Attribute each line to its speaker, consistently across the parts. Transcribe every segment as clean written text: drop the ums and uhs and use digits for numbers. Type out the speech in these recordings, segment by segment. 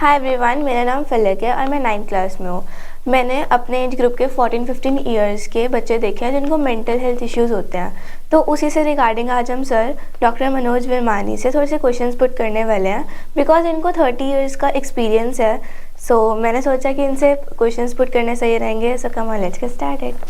Speaker 1: Hi everyone, मेरा नाम फलक है और मैं 9th क्लास में हूँ। मैंने अपने एज ग्रुप के 14-15 इयर्स के बच्चे देखे हैं जिनको मेंटल हेल्थ इश्यूज़ होते हैं। तो उसी से रिगार्डिंग आज हम सर डॉक्टर मनोज विरमानी से थोड़े से क्वेश्चंस पुट करने वाले हैं, बिकॉज इनको 30 इयर्स का एक्सपीरियंस है। सो मैंने सोचा कि इनसे क्वेश्चंस पुट करने सही रहेंगे। So come on, let's get started.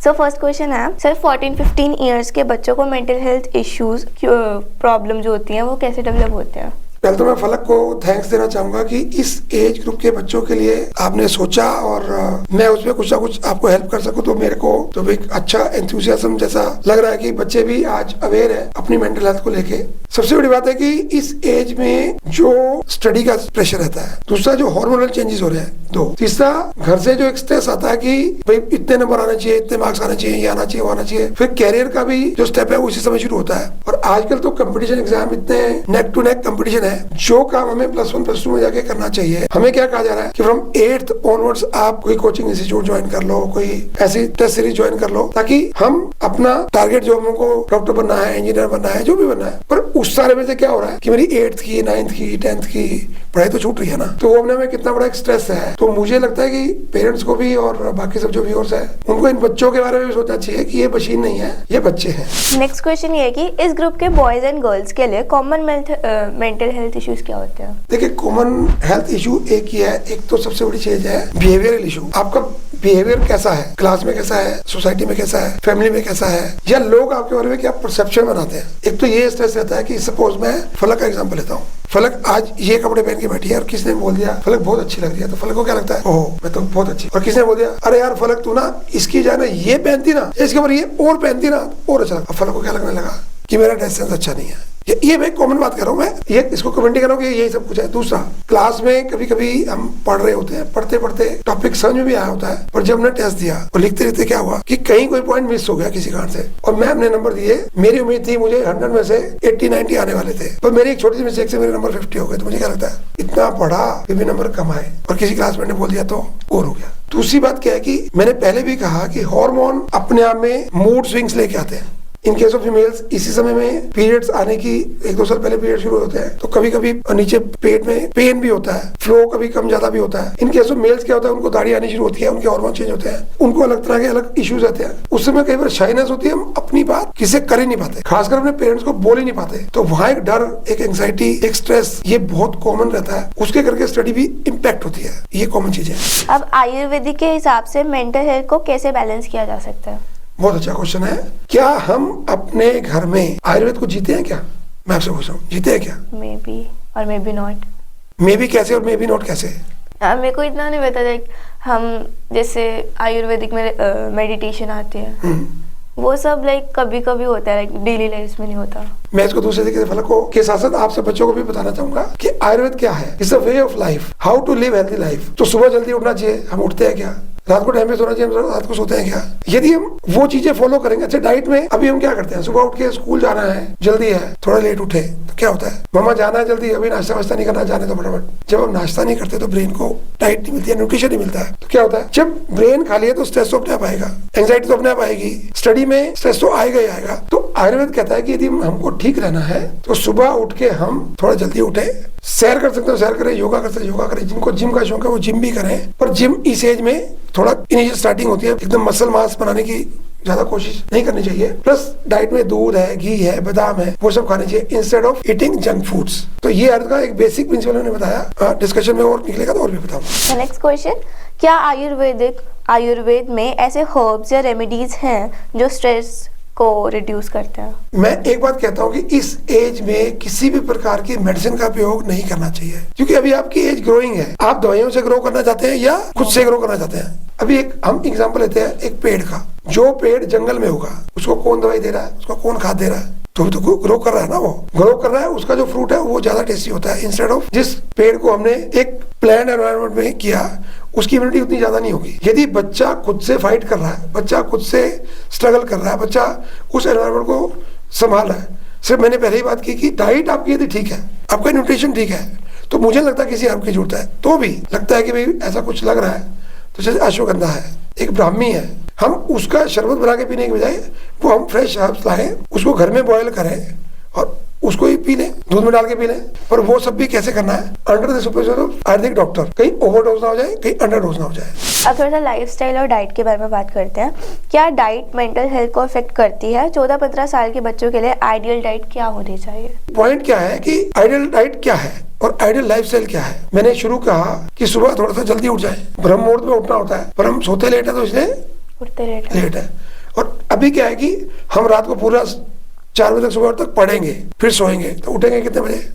Speaker 1: So first question है सर, 14-15 इयर्स के बच्चों को मेंटल हेल्थ इश्यूज़ प्रॉब्लम जो होती हैं वो कैसे डेवलप होते हैं?
Speaker 2: पहले तो मैं फलक को थैंक्स देना चाहूंगा कि इस एज ग्रुप के बच्चों के लिए आपने सोचा और मैं उसमें कुछ ना कुछ आपको हेल्प कर सकूं, तो मेरे को तो एक अच्छा एंथुसियाज्म जैसा लग रहा है कि बच्चे भी आज अवेयर है अपनी मेंटल हेल्थ को लेके। सबसे बड़ी बात है कि इस एज में जो स्टडी का प्रेशर रहता है, दूसरा जो हार्मोनल चेंजेस हो रहे हैं, दो, तीसरा घर से जो एक स्ट्रेस आता है कि भाई इतने नंबर आने चाहिए, इतने मार्क्स आने चाहिए, ये आना चाहिए, वो आना चाहिए। फिर कैरियर का भी जो स्टेप है उसी समय शुरू होता है। और आजकल तो कंपटीशन एग्जाम इतने नेक टू नेक कंपटीशन है, जो काम हमें +1 +2 में जाके करना चाहिए, हमें क्या कहा जा रहा है कि फ्रॉम 8th ऑनवर्ड्स आप कोई कोचिंग इंस्टीट्यूट ज्वाइन कर लो, कोई ऐसी टेस्ट सीरीज ज्वाइन कर लो, ताकि हम अपना टारगेट जो हमको डॉक्टर बनना है, इंजीनियर बनना है, जो भी बनना है, पर उस सारे में से क्या हो रहा है कि मेरी 8th की, 9th की, 10th की पढ़ाई तो छूट रही है ना। तो वो अपने में कितना बड़ा एक स्ट्रेस है। तो मुझे लगता है कि पेरेंट्स को भी और बाकी सब जो व्यूअर्स है उनको इन बच्चों के बारे में भी सोचना चाहिए कि ये मशीन नहीं है, ये बच्चे हैं।
Speaker 1: नेक्स्ट क्वेश्चन ये है कि इस ग्रुप के बॉयज एंड गर्ल्स के लिए कॉमन मेंटल हेल्थ इश्यूज क्या होते हैं?
Speaker 2: देखिए, कॉमन हेल्थ इशू एक ही है। एक तो सबसे बड़ी चीज है बिहेवियरल इशू। आपका बिहेवियर कैसा है, क्लास में कैसा है, सोसाइटी में कैसा है, फैमिली में कैसा है, या लोग आपके बारे में क्या परसेप्शन बनाते हैं। एक तो ये स्ट्रेस रहता है कि सपोज मैं फलक का एग्जांपल लेता हूँ। फलक आज ये कपड़े पहन के बैठी है और किसने बोल दिया फलक बहुत अच्छी लग रही है, तो फलक को क्या लगता है, ओह मैं तो बहुत अच्छी। और किसने बोल दिया अरे यार फलक तू ना इसकी जाए ना ये पहनती ना, इसके ऊपर ये और पहनती ना और अच्छा लगता। फलक को क्या लगने लगा कि मेरा ड्रेस सेंस अच्छा नहीं है। ये मैं कॉमन बात कर रहा हूँ, मैं ये इसको कमेंट कर रहा हूँ कि यही सब कुछ है। दूसरा, क्लास में कभी कभी हम पढ़ रहे होते हैं, पढ़ते पढ़ते टॉपिक समझ में भी आया होता है, पर जब हमने टेस्ट दिया और लिखते लिखते क्या हुआ कि कहीं कोई पॉइंट मिस हो गया किसी कारण से, और मैम ने नंबर दिए, मेरी उम्मीद थी मुझे 100 में से 80-90 आने वाले थे, पर मेरी एक छोटी सी मिस्टेक से मेरे नंबर 50 हो गए। तो मुझे क्या लगता है, इतना पढ़ा फिर भी नंबर कम आए, और किसी क्लासमेट ने बोल दिया तो और हो गया। दूसरी बात क्या है कि मैंने पहले भी कहा कि हार्मोन अपने आप में मूड स्विंग्स लेके आते हैं। इन केस ऑफ फीमेल्स इसी समय में पीरियड्स आने की 1-2 साल पहले पीरियड शुरू होते हैं, तो कभी कभी नीचे पेट में पेन भी होता है, फ्लो कभी कम ज्यादा भी होता है। इन केस ऑफ मेल्स क्या होता है, उनको दाढ़ी आनी शुरू होती है, उनके हार्मोन चेंज होते हैं, उनको अलग तरह के अलग इश्यूज आते हैं। उस समय कई बार शाइनेस होती है, हम अपनी बात किसी कर ही नहीं पाते, खासकर अपने पेरेंट्स को बोल ही नहीं पाते। तो वहाँ एक डर, एक एंग्जाइटी, एक स्ट्रेस, ये बहुत कॉमन रहता है। उसके करके स्टडी भी इम्पैक्ट होती है। ये कॉमन चीज है।
Speaker 1: अब आयुर्वेदिक के हिसाब से मेंटल हेल्थ को कैसे बैलेंस किया जा सकता है?
Speaker 2: बहुत अच्छा क्वेश्चन है। क्या हम अपने घर में आयुर्वेद को जीते हैं क्या? मैं आपसे पूछ रहा हूँ, जीते हैं क्या?
Speaker 1: मे बी और may be not.
Speaker 2: May be कैसे और मे बी नॉट कैसे?
Speaker 1: मेरे को इतना नहीं पता। लाइक हम जैसे आयुर्वेदिक में मेडिटेशन आती है, वो सब लाइक कभी कभी होता है, लाइक डेली लाइफ में नहीं होता।
Speaker 2: मैं इसको दूसरे तरीके से फलक को के साथ साथ आप सब बच्चों को भी बताना चाहूंगा कि आयुर्वेद क्या है। It's a way of life, how to live healthy life. तो सुबह जल्दी उठना चाहिए, हम उठते हैं क्या? रात को टाइम पे सोना चाहिए, हम रात को सोते हैं क्या? यदि हम वो चीजें फॉलो करेंगे। अच्छा, डाइट में अभी हम क्या करते हैं, सुबह उठ के स्कूल जाना है, जल्दी है, थोड़ा लेट उठे तो क्या होता है, मामा जाना है जल्दी, अभी नाश्ता वास्ता नहीं करना, जाने तो फटाफट। जब हम नाश्ता नहीं करते तो ब्रेन को डाइट नहीं मिलती है, न्यूट्रिशन नहीं मिलता है, तो क्या होता है, जब ब्रेन खाली है तो स्ट्रेस तो अपने आप आएगा, एंग्जाइटी तो अपने आप आएगी, स्टडी में स्ट्रेस तो आएगा ही आएगा। तो आयुर्वेद कहता है कि यदि हमको ठीक रहना है तो सुबह उठ के हम थोड़ा जल्दी उठे, सैर कर सकते हो सैर करें, योगा कर सकते हो योगा करें, जिनको जिम का शौक है वो जिम भी करें। पर जिम इस एज में थोड़ा इनिशियल स्टार्टिंग होती है, एकदम मसल मास बनाने की ज्यादा कोशिश नहीं करनी चाहिए। प्लस डाइट में दूध है, घी है, बादाम है, वो सब खाने चाहिए instead of eating junk foods. तो ये अर्थ का एक बेसिक प्रिंसिपल मैंने बताया। डिस्कशन में और निकलेगा तो और भी बताऊंगा।
Speaker 1: नेक्स्ट क्वेश्चन, क्या आयुर्वेद में ऐसे हर्ब्स या रेमेडीज हैं जो स्ट्रेस को रिड्यूस करते हैं?
Speaker 2: मैं एक बात कहता हूँ कि इस एज में किसी भी प्रकार की मेडिसिन का उपयोग नहीं करना चाहिए, क्योंकि अभी आपकी एज ग्रोइंग है। आप दवाइयों से ग्रो करना चाहते हैं या खुद से ग्रो करना चाहते हैं? अभी एक हम एग्जांपल लेते हैं एक पेड़ का। जो पेड़ जंगल में होगा उसको कौन दवाई दे रहा है, उसको कौन खाद दे रहा है? तो ग्रो कर रहा है ना, वो ग्रो कर रहा है, उसका जो फ्रूट है वो ज्यादा टेस्टी होता है। इंस्टेड ऑफ जिस पेड़ को हमने एक प्लान एनवायरनमेंट में किया, उसकी इम्यूनिटी उतनी ज्यादा नहीं होगी। यदि बच्चा खुद से फाइट कर रहा है, बच्चा खुद से स्ट्रगल कर रहा है, बच्चा उस एनवायरनमेंट को संभाल रहा है। सिर्फ मैंने पहले ही बात की कि डाइट आपकी यदि ठीक है, आपका न्यूट्रिशन ठीक है, तो मुझे लगता है किसी आपकी जरूरत है। तो भी लगता है कि भाई ऐसा कुछ लग रहा है, तो जैसे अश्वगंधा है, एक ब्राह्मी है, हम उसका शरबत बना के पीने के बजाय वो हम फ्रेश हर्ब्स लाएं, उसको घर में बॉयल करें और उसको ही पी लें, दूध में डाल के पी लें। पर वो सब भी कैसे करना है, under the supervision of Ayurvedic doctor, कहीं ओवरडोज ना हो जाए, कहीं अंडरडोज ना हो जाए।
Speaker 1: अब थोड़ा सा लाइफस्टाइल और डाइट के बारे में बात करते हैं। क्या डाइट मेंटल हेल्थ को अफेक्ट करती है? 14-15 साल के बच्चों के लिए आइडियल डाइट क्या होनी चाहिए?
Speaker 2: पॉइंट क्या है कि आइडियल डाइट क्या है और आइडियल लाइफस्टाइल क्या है। मैंने शुरू कहा कि सुबह थोड़ा सा जल्दी उठ जाए, ब्रह्म मुहूर्त में उठना होता है, पर हम सोते लेट है तो इसलिए
Speaker 1: उठते
Speaker 2: लेट है। और अभी क्या है कि हम रात को पूरा 4 बजे तक सुबह तक पढ़ेंगे, फिर सोएंगे, तो उठेंगे कितने बजे?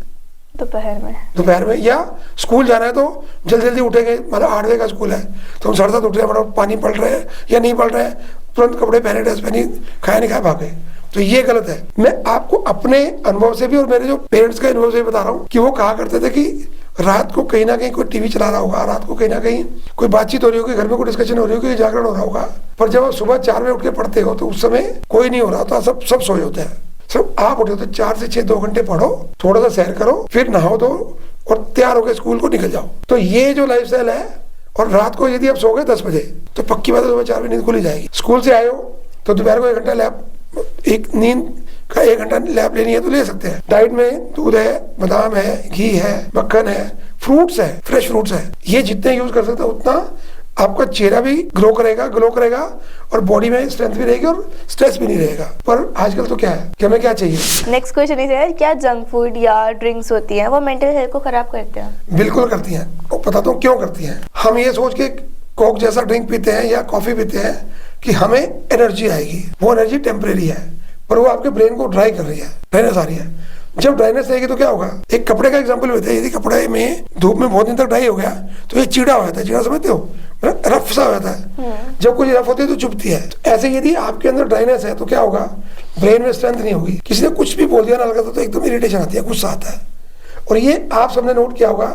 Speaker 2: दोपहर में। या स्कूल जाना है तो जल्दी जल्दी उठेंगे, मतलब 8 बजे का स्कूल है तो हम 7:30 उठ रहे हैं, मतलब पानी पड़ रहे हैं या नहीं पड़ रहे हैं, तुरंत कपड़े पहने, ड्रेस पहनी, खाया नहीं खाया, भागे। तो ये गलत है। मैं आपको अपने अनुभव से भी और मेरे जो पेरेंट्स के अनुभव से भी बता रहा हूँ कि वो कहा करते थे कि रात को कहीं ना कहीं कोई टीवी चला रहा होगा, रात को कहीं ना कहीं कोई बातचीत हो रही होगी, घर में कोई डिस्कशन हो रही होगी, जागरण हो रहा होगा, पर जब आप सुबह 4 बजे उठ के पढ़ते हो तो उस समय कोई नहीं हो रहा होता, सब सोए होते हैं। सब आप उठे तो 4 से 6 2 घंटे पढ़ो, थोड़ा सा सैर करो, फिर नहाओ धो और तैयार होकर स्कूल को निकल जाओ। तो ये जो लाइफस्टाइल है, और रात को यदि आप सो गए 10 बजे तो पक्की बात है सुबह 4 बजे नींद खुली जाएगी। स्कूल से आए हो तो दोपहर को 1 घंटा लैप, एक नींद का 1 घंटा लैप लेनी है तो ले सकते हैं। डाइट में दूध है, बादाम है, घी है, मक्खन है, फ्रूट्स है, फ्रेश फ्रूट्स है, ये जितने यूज कर सकते हैं उतना आपका चेहरा भी ग्लो करेगा और बॉडी में स्ट्रेंथ भी रहेगी और स्ट्रेस भी नहीं रहेगा। पर आजकल तो क्या है कि हमें क्या चाहिए।
Speaker 1: नेक्स्ट क्वेश्चन है, क्या जंक फूड या ड्रिंक्स होती हैं वो मेंटल हेल्थ को खराब करते हैं?
Speaker 2: बिल्कुल करती हैं, और बताता हूँ क्यों करती हैं। हम ये सोच के कोक जैसा ड्रिंक पीते हैं या कॉफी पीते हैं कि हमें एनर्जी आएगी, वो एनर्जी टेम्परेरी है, पर वो आपके ब्रेन को ड्राई कर रही है, ड्राइनेस आ रही है। जब ड्राइनेस रहेगी तो क्या होगा, एक कपड़े का एग्जांपल लेते हैं, यदि कपड़े में धूप में बहुत दिन तक ड्राई हो गया तो ये चीड़ा हो जाता है, चीड़ा समझते हो, रफ सा हो जाता है। जब कुछ रफ होती है तो चुभती है। तो ऐसे यदि आपके अंदर ड्राइनेस है तो क्या होगा, ब्रेन में स्ट्रेंथ नहीं होगी। किसी ने कुछ भी बोल दिया ना हल्का तो एकदम इरिटेशन आती है, गुस्सा आता है। और ये आप सबने नोट किया होगा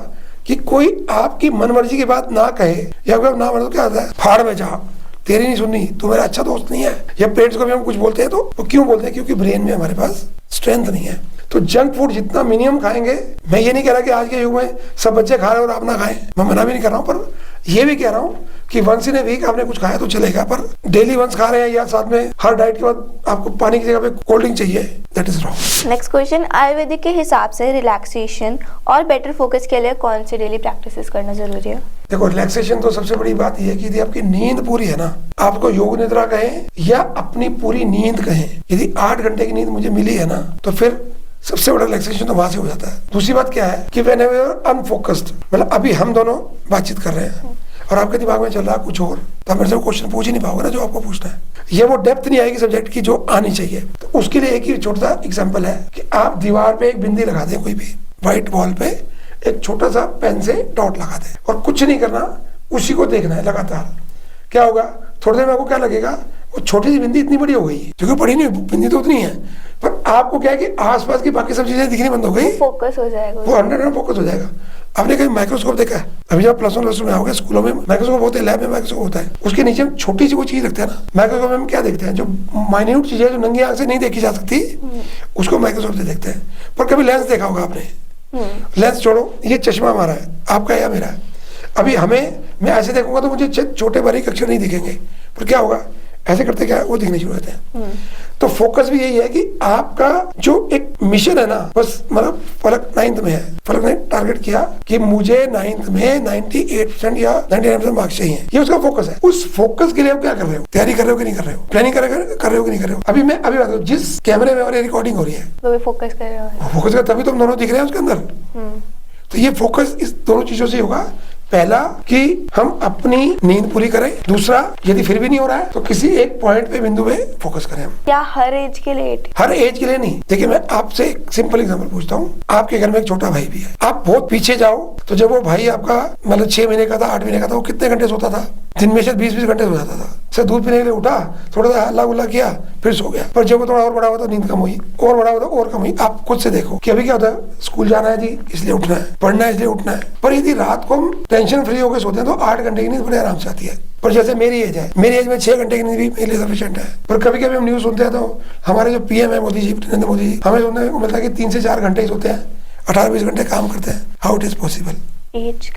Speaker 2: कि कोई आपकी मन मर्जी की बात ना कहे या कोई ना तो क्या आता है, फाड़ में जा, तेरी नहीं सुननी, तू मेरा अच्छा दोस्त नहीं है। या पेरेंट्स को भी हम कुछ बोलते हैं तो वो क्यों बोलते हैं, क्योंकि ब्रेन में हमारे पास स्ट्रेंथ नहीं है। तो जंक फूड जितना मिनिमम खाएंगे, मैं ये नहीं कह रहा कि आज के युग में सब बच्चे खा रहे हैं और आप ना खाएं, मैं मना भी नहीं कर रहा हूँ, पर ये भी कह रहा हूँ कि वंस इन ए वीक आपने कुछ खाया तो चलेगा, पर डेली वंस खा रहे हैं या साथ में हर डाइट के बाद आपको पानी की जगह पे कोल्ड ड्रिंक चाहिए, that is wrong.
Speaker 1: Next question, Ayurvedic के हिसाब से रिलैक्सेशन और बेटर फोकस के लिए कौन सी डेली प्रैक्टिसेस करना जरूरी है?
Speaker 2: देखो, रिलैक्सेशन तो सबसे बड़ी बात यह है कि यदि आपकी नींद पूरी है ना, आपको योग निद्रा कहें या अपनी पूरी नींद कहें, यदि 8 घंटे की नींद मुझे मिली है ना तो फिर सबसे बड़ा रिलैक्सेशन तो वहां से हो जाता है। दूसरी बात क्या है कि व्हेन यू आर अनफोकस्ड, मतलब अभी हम दोनों बातचीत कर रहे हैं और आपके दिमाग में चल रहा है कुछ और, तो आप मेरे से क्वेश्चन पूछ ही नहीं पाओगे ना जो आपको पूछना है, ये वो डेप्थ नहीं आएगी सब्जेक्ट की जो आनी चाहिए। तो उसके लिए एक ही छोटा सा एग्जांपल है कि आप दीवार पे एक बिंदी लगा दें, कोई भी व्हाइट वॉल पे एक छोटा सा पेन से डॉट लगा दें और कुछ नहीं करना, उसी को देखना है लगातार। क्या होगा, थोड़ी देर में आपको क्या लगेगा, वो छोटी सी बिंदी इतनी बड़ी हो गई, क्योंकि बड़ी नहीं, बिंदी तो उतनी है, पर आपको क्या है कि आसपास की बाकी सब चीजें दिखनी बंद हो गई,
Speaker 1: फोकस हो जाएगा,
Speaker 2: वो 100% फोकस हो जाएगा। आपने कहीं माइक्रोस्कोप देखा है? अभी जब +1 में आओगे स्कूलों में माइक्रोस्कोप होते हैं, लैब में माइक्रोस्कोप होता है, उसके नीचे हम छोटी सी वो चीज रखते हैं ना। माइक्रोस्कोप में हम क्या देखते हैं, जो माइन्यूट चीजें जो नंगी आंख से नहीं देखी जा सकती, उसको माइक्रोस्कोप से देखते हैं। पर कभी लेंस देखा होगा आपने, लेंस छोड़ो, ये चश्मा हमारा है, आपका या मेरा है। अभी मैं ऐसे देखूंगा तो मुझे छोटे बारीक अक्षर नहीं दिखेंगे, पर क्या होगा, ऐसे करते क्या वो दिखने शुरू होते हैं। तो फोकस भी यही है कि आपका जो एक मिशन है ना, बस मतलब फलक 9th में है, फलक ने टारगेट किया कि मुझे 9th में 98% या 99% मार्क्स चाहिए, ये उसका फोकस है। उस फोकस के लिए आप क्या कर रहे हो, तैयारी कर रहे हो कि नहीं कर रहे हो, प्लानिंग कर रहे हो कि नहीं कर रहे हो। अभी बात करूं, जिस कैमरे में हमारी रिकॉर्डिंग हो रही है
Speaker 1: वो भी फोकस कर रहे हो,
Speaker 2: फोकस कर, तभी तो हम दोनों दिख रहे हैं उसके अंदर। तो ये फोकस इस दोनों चीजों से होगा। पहला कि हम अपनी नींद पूरी करें, दूसरा यदि फिर भी नहीं हो रहा है तो किसी एक पॉइंट पे, बिंदु पे फोकस करें हम।
Speaker 1: क्या हर एज के लिए?
Speaker 2: हर एज के लिए नहीं। देखिए, मैं आपसे एक सिंपल एग्जांपल पूछता हूँ, आपके घर में एक छोटा भाई भी है, आप बहुत पीछे जाओ तो जब वो भाई आपका मतलब 6 महीने का था, 8 महीने का था, वो कितने घंटे सोता था? दिन में से 20-20 घंटे सो जाता था। सिर्फ दूध पीने के लिए उठा, थोड़ा सा हल्ला गुल्ला किया, फिर सो गया। पर जब वो थोड़ा और बड़ा हुआ तो नींद कम हुई, और बड़ा हुआ और कम हुई। आप खुद से देखो कि अभी क्या होता है, स्कूल जाना है जी इसलिए उठना है, पढ़ना है इसलिए उठना है। पर यदि रात को हम टेंशन फ्री होकर सोते हैं तो 8 घंटे की नींद बड़े आराम से आती है। पर जैसे मेरी एज है, मेरी एज में 6 घंटे की नींद भी मेरे लिए सफिशिएंट है। पर कभी कभी हम न्यूज सुनते हैं तो हमारे जो PM है मोदी जी, नरेंद्र मोदी जी, हमें सुनने को मिलता है कि 3 से 4 घंटे ही सोते हैं, 18-20 घंटे काम करते हैं। How it is possible?
Speaker 1: Age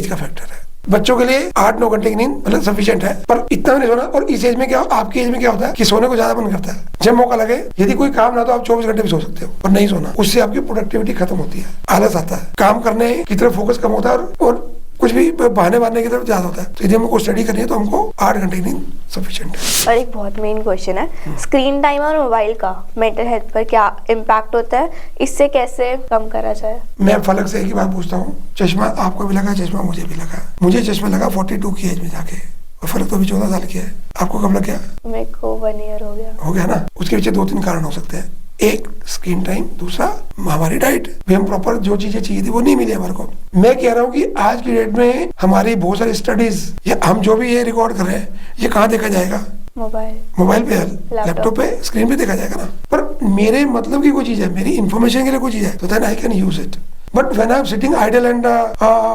Speaker 1: का
Speaker 2: फैक्टर है। बच्चों के लिए 8-9 घंटे की नींद मतलब सफिशिएंट है, पर इतना नहीं सोना। और इस एज में क्या, आपकी एज में क्या होता है कि सोने को ज्यादा मन करता है। जब मौका लगे, यदि कोई काम ना तो आप 24 घंटे भी सो सकते हो, पर नहीं सोना, उससे आपकी प्रोडक्टिविटी खत्म होती है, आलस आता है, काम करने की तरफ फोकस कम होता है और कुछ भी बहाने मारने की तरफ ज्यादा होता है। तो यदि हमको स्टडी करनी है तो हमको 8 घंटे की नींद सफिशिएंट है।
Speaker 1: और एक बहुत मेन क्वेश्चन है, स्क्रीन टाइम और मोबाइल का मेंटल हेल्थ पर क्या इम्पैक्ट होता है, इससे कैसे कम करा जाए?
Speaker 2: मैं फलक से एक ही बात पूछता हूँ, चश्मा आपको भी लगा, चश्मा मुझे भी लगा। मुझे चश्मा लगा 42 की एज में जाके, और फलक तो अभी 14 साल की है। आपको कब लग गया?
Speaker 1: मेरे को 1 ईयर हो गया
Speaker 2: ना। उसके पीछे 2-3 कारण हो सकते हैं। एक स्क्रीन टाइम, दूसरा हमारी डाइट भी, हम प्रॉपर जो चीजें चाहिए थी वो नहीं मिली हमारे को। मैं कह रहा हूँ कि आज की डेट में हमारी बहुत सारी स्टडीज या हम जो भी ये रिकॉर्ड कर रहे हैं, ये कहाँ देखा जाएगा? मोबाइल पे, लैपटॉप पे, स्क्रीन पे देखा जाएगा ना। पर मेरे मतलब की कोई चीज है, मेरी इंफॉर्मेशन के लिए कोई चीज है, तो then I can use it. But when I'm sitting idle and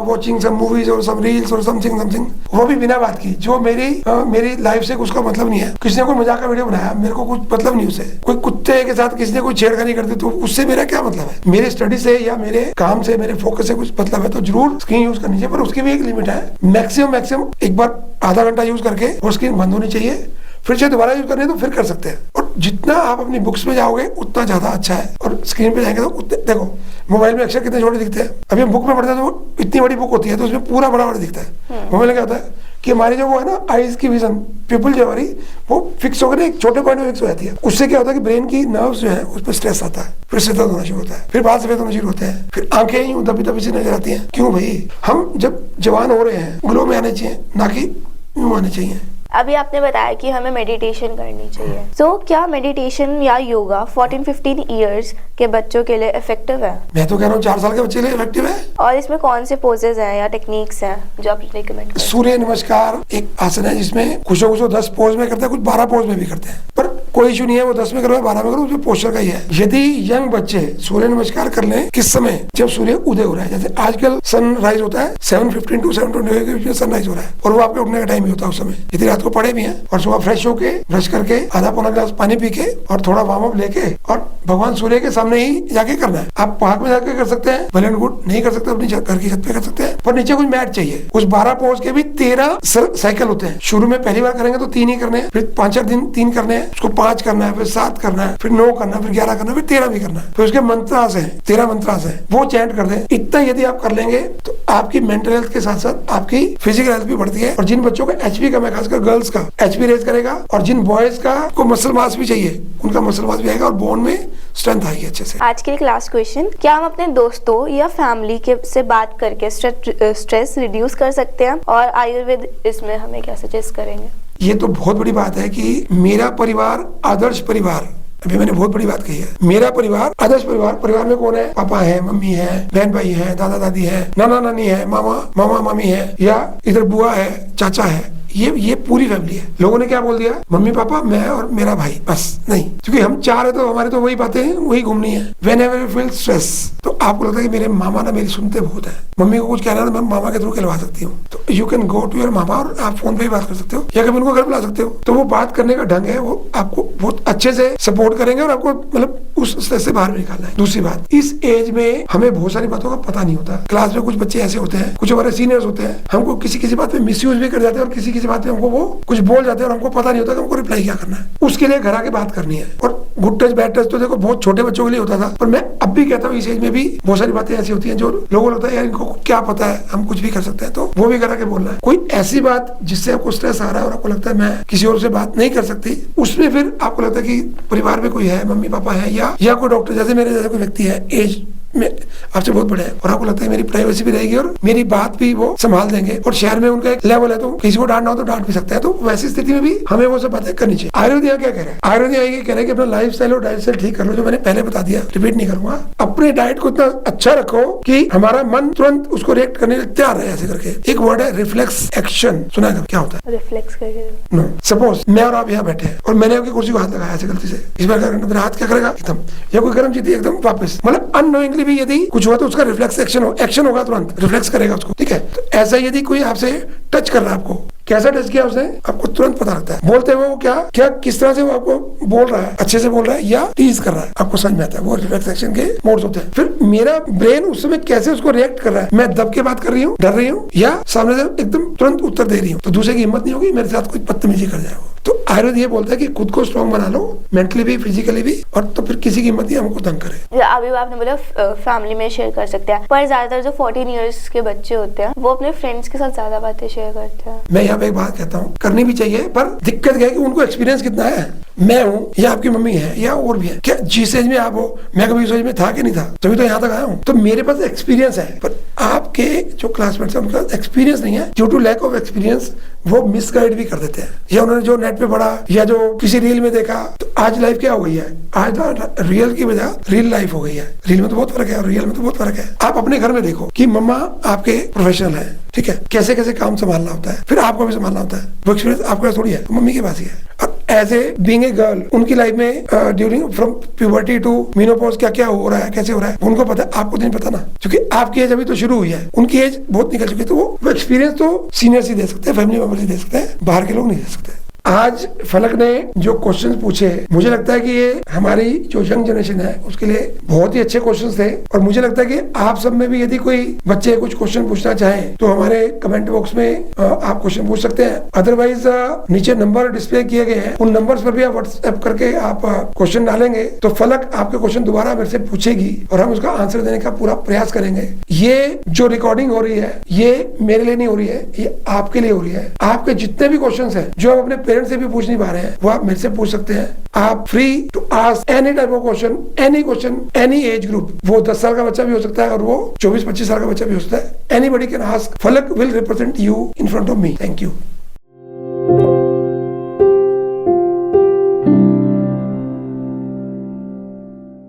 Speaker 2: watching some movies or some reels or something, वो भी बिना बात की, जो मेरी लाइफ से उसका मतलब नहीं है। किसी ने कोई मजाक का वीडियो बनाया, मेरे को कुछ मतलब नहीं उससे। कोई कुत्ते के साथ किसी ने कोई छेड़खानी कर दी, तो उससे मेरा क्या मतलब है? मेरे स्टडी से या मेरे काम से, मेरे फोकस से कुछ मतलब है, तो जरूर स्क्रीन यूज करनी चाहिए, पर उसकी भी एक लिमिट है। मैक्सिमम एक बार आधा घंटा यूज करके वो स्क्रीन बंद होनी चाहिए, फिर से दोबारा यूज करनी है तो फिर कर सकते हैं। और जितना आप अपनी बुक्स में जाओगे उतना ज्यादा अच्छा है, और स्क्रीन पे जाएंगे तो उतने, देखो मोबाइल में अक्षर कितने छोटे दिखते हैं, अभी हम बुक में पढ़ते हैं तो इतनी बड़ी बुक होती है तो उसमें पूरा बड़ा बड़ा दिखता है। मोबाइल में क्या होता है कि हमारी जो वो है ना आईज की विजन, पीपल जो हमारी वो फिक्स होकर एक छोटे पॉइंट में फिक्स हो जाती है। उससे क्या होता है कि ब्रेन की नर्व्स जो है उस पर स्ट्रेस आता है, फिर से दर्द होना शुरू होता है, फिर बाल सफेद होना शुरू होते हैं, फिर आंखें यूं दबी दबी सी नजर आती हैं। क्यों भाई? हम जब जवान हो रहे हैं, ग्लो में आने चाहिए, ना कि यूं आने चाहिए।
Speaker 1: अभी आपने बताया कि हमें मेडिटेशन करनी चाहिए, तो क्या मेडिटेशन या योगा 14-15 इयर्स के बच्चों के लिए इफेक्टिव है?
Speaker 2: मैं तो कह रहा हूँ 4 साल के बच्चे के लिए इफेक्टिव है।
Speaker 1: और इसमें कौन से पोजेज हैं या टेक्निक्स हैं जो आप रिकमेंड करते हैं?
Speaker 2: सूर्य नमस्कार एक आसन है जिसमें कुछ 10 पोज में करते हैं, कुछ 12 पोज में भी करते हैं, पर कोई इशू नहीं है, वो 10 में करो 12 में करो, उसमें पोस्चर का ही है। यदि यंग बच्चे सूर्य नमस्कार कर लें किस समय? जब सूर्य उदय हो रहा है। जैसे आजकल सनराइज होता है 7:15 to 7:20 के बीच में सनराइज हो रहा है, और वो आपके उठने का टाइम ही होता है उस समय। यदि रात को पढ़े भी हैं और सुबह फ्रेश होके ब्रश करके आधा पौना ग्लास पानी पी के और थोड़ा वार्म अप लेके और भगवान सूर्य के सामने ही जाके करना है। आप पार्क में जाके कर सकते हैं, वेल एंड गुड। नहीं कर सकते अपनी घर की छत पे कर सकते हैं, पर नीचे कुछ मैट चाहिए। उस 12 पोज के भी 13 साइकिल होते हैं। शुरू में पहली बार करेंगे तो 3 ही करने हैं, फिर 5-4 दिन 3 करने हैं, उसको 5 करना है, फिर 7 करना है, फिर 9 करना है, फिर 11 करना है, फिर 13 भी करना है। फिर उसके मंत्रास हैं, 13 मंत्रास हैं, वो चैंट कर दें। इतना यदि आप कर लेंगे तो आपकी मेंटल हेल्थ के साथ साथ आपकी फिजिकल हेल्थ भी बढ़ती है। और जिन बच्चों का एचपी कम है, खासकर गर्ल्स का एचपी रेज करेगा, और जिन बॉयज का को मसल मास भी चाहिए, उनका मसल मास भी आएगा और बोन में स्ट्रेंथ आएगी अच्छे से।
Speaker 1: आज के लिए लास्ट क्वेश्चन, क्या हम अपने दोस्तों या फैमिली के से बात करके स्ट्रेस रिड्यूस कर सकते हैं, और आयुर्वेद इसमें हमें क्या सजेस्ट करेंगे?
Speaker 2: ये तो बहुत बड़ी बात है कि मेरा परिवार आदर्श परिवार, अभी मैंने बहुत बड़ी बात कही है। मेरा परिवार आदर्श परिवार, परिवार में कौन है? पापा है, मम्मी है, बहन भाई है, दादा दादी है, नाना नानी है, मामा मामी है, या इधर बुआ है, चाचा है, ये पूरी फैमिली है। लोगों ने क्या बोल दिया? मम्मी पापा, मैं और मेरा भाई, बस नहीं। क्योंकि हम 4 है तो हमारे तो वही बातें वही घूमनी है। Whenever you feel stress, तो आपको लगता है कि मेरे मामा ना मेरी सुनते बहुत है, मम्मी को कुछ कहना है तो मैं मामा के थ्रू कहलवा सकती हूँ, तो you can go to your mama और आप फोन पे ही बात कर सकते हो, या कभी उनको घर बुला सकते हो। तो वो बात करने का ढंग है, वो आपको बहुत अच्छे से सपोर्ट करेंगे और आपको मतलब उस स्ट्रेस से बाहर निकालना है। दूसरी बात, इस एज में हमें बहुत सारी बातों का पता नहीं होता। क्लास में कुछ बच्चे ऐसे होते हैं, कुछ हमारे सीनियर्स होते हैं, हमको किसी बात पे मिसयूज भी कर जाते हैं, और किसी बात पे हमको वो कुछ बोल जाते हैं और हमको पता नहीं होता कि हमको रिप्लाई क्या करना है। उसके लिए घर आके बात करनी है। और गुड टच बैड टच तो देखो बहुत छोटे बच्चों के लिए होता था, पर मैं अब भी कहता हूँ इस एज में भी बहुत सारी बातें ऐसी होती हैं जो लोगों को लगता है यार इनको क्या पता है, हम कुछ भी कर सकते हैं, तो वो भी घर आके बोलना है। कोई ऐसी बात जिससे आपको स्ट्रेस आ रहा है और आपको लगता है मैं किसी और से बात नहीं कर सकती, उसमें फिर आपको लगता है कि परिवार में कोई है, मम्मी पापा है, या कोई डॉक्टर, जैसे मेरे जैसे कोई व्यक्ति है एज में आपसे बहुत बड़े हैं, और आपको लगता है मेरी प्राइवेसी भी रहेगी और मेरी बात भी वो संभाल देंगे, और शहर में उनका एक लेवल है तो किसी को डांटना हो तो डांट भी सकते हैं, तो वैसी स्थिति में भी हमें वो सब बातें करनी चाहिए। आयुर्वेद यहाँ क्या कह रहे हैं? आयुर्वेद ये कह रहे हैं कि अपना लाइफ स्टाइल और डाइट स्टाइल ठीक कर लो, जो मैंने पहले बता दिया, रिपीट नहीं करूंगा। अपने डाइट को इतना अच्छा रखो कि हमारा मन तुरंत उसको रिएक्ट करने के तैयार रहे। ऐसे करके एक वर्ड है रिफ्लेक्स एक्शन, सुना है क्या होता है?
Speaker 1: रिफ्लेक्स करके
Speaker 2: नो, सपोज मैं और आप यहाँ बैठे हैं और मैंने आपकी कुर्सी को हाथ लगाया ऐसे गलती से, इस बार क्या करना? मेरा हाथ क्या करेगा? एकदम, या कोई गर्म चीज एकदम वापस, मतलब अननोइंगली भी यदि कुछ हुआ तो उसका रिफ्लेक्स एक्शन होगा, तुरंत रिफ्लेक्स करेगा उसको, ठीक है? तो ऐसा यदि कोई आपसे टच कर रहा है आपको, कैसा टच किया उसने, आपको तुरंत पता लगता है। बोलते हुए वो क्या क्या किस तरह से वो आपको बोल रहा है, अच्छे से बोल रहा है या टीज कर रहा है, आपको समझ में आता है। वो रिफ्लेक्स एक्शन के मोड्स होते हैं। फिर मेरा ब्रेन उस समय कैसे उसको रिएक्ट कर रहा है, मैं दब के बात कर रही हूँ, डर रही हूँ, या सामने से एकदम तुरंत उत्तर दे रही हूँ, तो दूसरे की हिम्मत नहीं होगी मेरे साथ कुछ बदतमीजी कर जाए। तो आयुर्वेद ये बोलता है कि खुद को स्ट्रॉन्ग बना लो, मेंटली भी फिजिकली भी, और तो फिर किसी की हिम्मत नहीं हमको तंग करे।
Speaker 1: अभी आपने बोला फैमिली में शेयर कर सकते हैं, पर ज्यादातर जो 14 इयर्स के बच्चे होते हैं वो अपने फ्रेंड्स के साथ ज्यादा बातें शेयर करते हैं।
Speaker 2: मैं यहाँ पे एक बात कहता हूँ, करनी भी चाहिए, पर दिक्कत क्या है कि उनको एक्सपीरियंस कितना है। मैं हूँ या आपकी मम्मी है या और भी है, क्या जिस एज में आप हो, मैं कभी उस एज में था कि नहीं था, तभी तो यहाँ तक आया हूँ। तो मेरे पास एक्सपीरियंस है, पर आपके जो क्लासमेट्स हैं उनका एक्सपीरियंस नहीं है। Due to lack of experience वो मिसगाइड भी कर देते हैं, या उन्होंने जो नेट पे पढ़ा या जो किसी रील में देखा। तो आज लाइफ क्या हो गई है, आज रियल की बजाय रील लाइफ हो गई है। रील में तो बहुत फर्क है और रियल में तो बहुत फर्क है। आप अपने घर में देखो कि मम्मा आपके प्रोफेशनल है, ठीक है, कैसे कैसे काम संभालना होता है, फिर आपको भी संभालना होता है। वो एक्सपीरियंस आपके पास थोड़ी है, तो मम्मी के पास ही है। और as a being a girl, उनकी लाइफ में during from puberty to menopause क्या क्या हो रहा है, कैसे हो रहा है, उनको पता है, आपको नहीं पता ना, क्योंकि आपकी एज अभी तो शुरू हुई है, उनकी एज बहुत निकल चुकी है। तो वो एक्सपीरियंस तो सीनियर्स ही दे सकते हैं, फैमिली मेंबर्स ही दे सकते हैं, बाहर के लोग नहीं दे सकते। आज फलक ने जो क्वेश्चंस पूछे, मुझे लगता है कि ये हमारी जो यंग जनरेशन है उसके लिए बहुत ही अच्छे क्वेश्चंस थे। और मुझे लगता है कि आप सब में भी यदि कोई बच्चे कुछ क्वेश्चन पूछना चाहें तो हमारे कमेंट बॉक्स में आप क्वेश्चन पूछ सकते हैं। अदरवाइज नीचे नंबर डिस्प्ले किए गए हैं, उन नंबर्स पर भी आप व्हाट्सएप करके आप क्वेश्चन डालेंगे तो फलक आपके क्वेश्चन दोबारा मेरे से पूछेगी और हम उसका आंसर देने का पूरा प्रयास करेंगे। ये जो रिकॉर्डिंग हो रही है ये मेरे लिए नहीं हो रही है, ये आपके लिए हो रही है। आपके जितने भी क्वेश्चन है जो आप अपने से भी पूछ नहीं पा रहे हैं वो आप मेरे से पूछ सकते हैं। आप free to ask any type of question, any age group. वो 10 साल का बच्चा भी हो सकता है और वो 24-25 साल का बच्चा भी हो सकता है। एनीबॉडी कैन आस्क, फलक will represent you in front of me. Thank you.